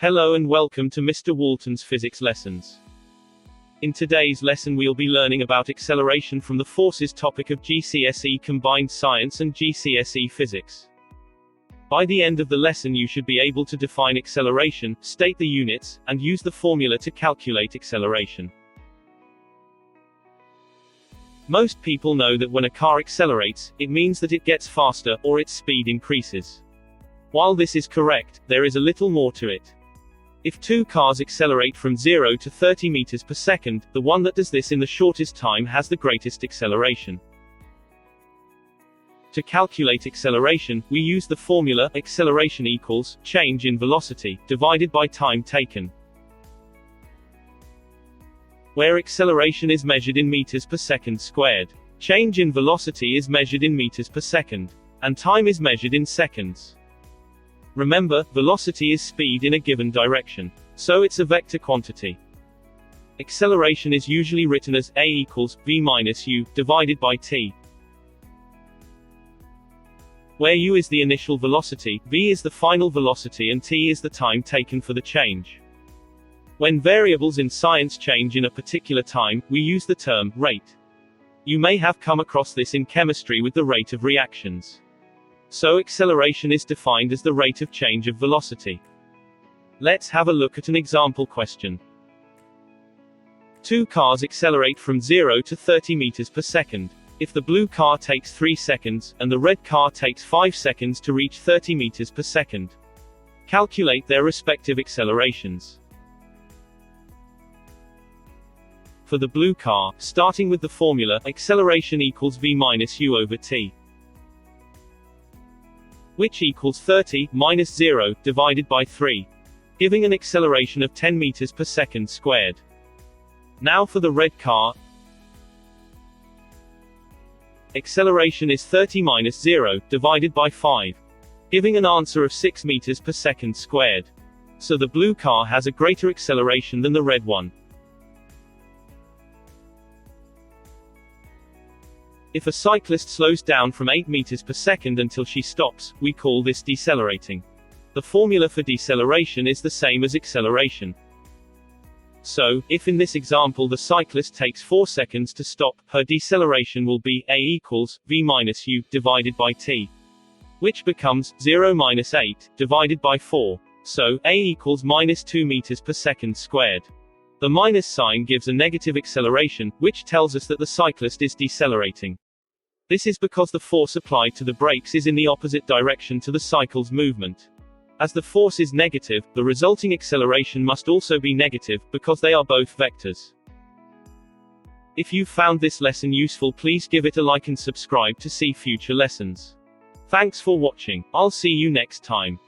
Hello and welcome to Mr. Walton's Physics Lessons. In today's lesson we'll be learning about acceleration from the forces topic of GCSE Combined Science and GCSE Physics. By the end of the lesson you should be able to define acceleration, state the units, and use the formula to calculate acceleration. Most people know that when a car accelerates, it means that it gets faster, or its speed increases. While this is correct, there is a little more to it. If two cars accelerate from 0 to 30 meters per second, the one that does this in the shortest time has the greatest acceleration. To calculate acceleration, we use the formula, acceleration equals, change in velocity, divided by time taken. Where acceleration is measured in meters per second squared. Change in velocity is measured in meters per second. And time is measured in seconds. Remember, velocity is speed in a given direction. So it's a vector quantity. Acceleration is usually written as a equals v minus u, divided by t. Where u is the initial velocity, v is the final velocity and t is the time taken for the change. When variables in science change in a particular time, we use the term rate. You may have come across this in chemistry with the rate of reactions. So acceleration is defined as the rate of change of velocity. Let's have a look at an example question. Two cars accelerate from 0 to 30 meters per second. If the blue car takes 3 seconds, and the red car takes 5 seconds to reach 30 meters per second. Calculate their respective accelerations. For the blue car, starting with the formula, acceleration equals v minus u over t. Which equals 30 minus 0, divided by 3. Giving an acceleration of 10 meters per second squared. Now for the red car. Acceleration is 30 minus 0, divided by 5. Giving an answer of 6 meters per second squared. So the blue car has a greater acceleration than the red one. If a cyclist slows down from 8 meters per second until she stops, we call this decelerating. The formula for deceleration is the same as acceleration. So, if in this example the cyclist takes 4 seconds to stop, her deceleration will be a equals v minus u, divided by t. Which becomes 0 minus 8, divided by 4. So, a equals minus 2 meters per second squared. The minus sign gives a negative acceleration, which tells us that the cyclist is decelerating. This is because the force applied to the brakes is in the opposite direction to the cycle's movement. As the force is negative, the resulting acceleration must also be negative, because they are both vectors. If you found this lesson useful, please give it a like and subscribe to see future lessons. Thanks for watching. I'll see you next time.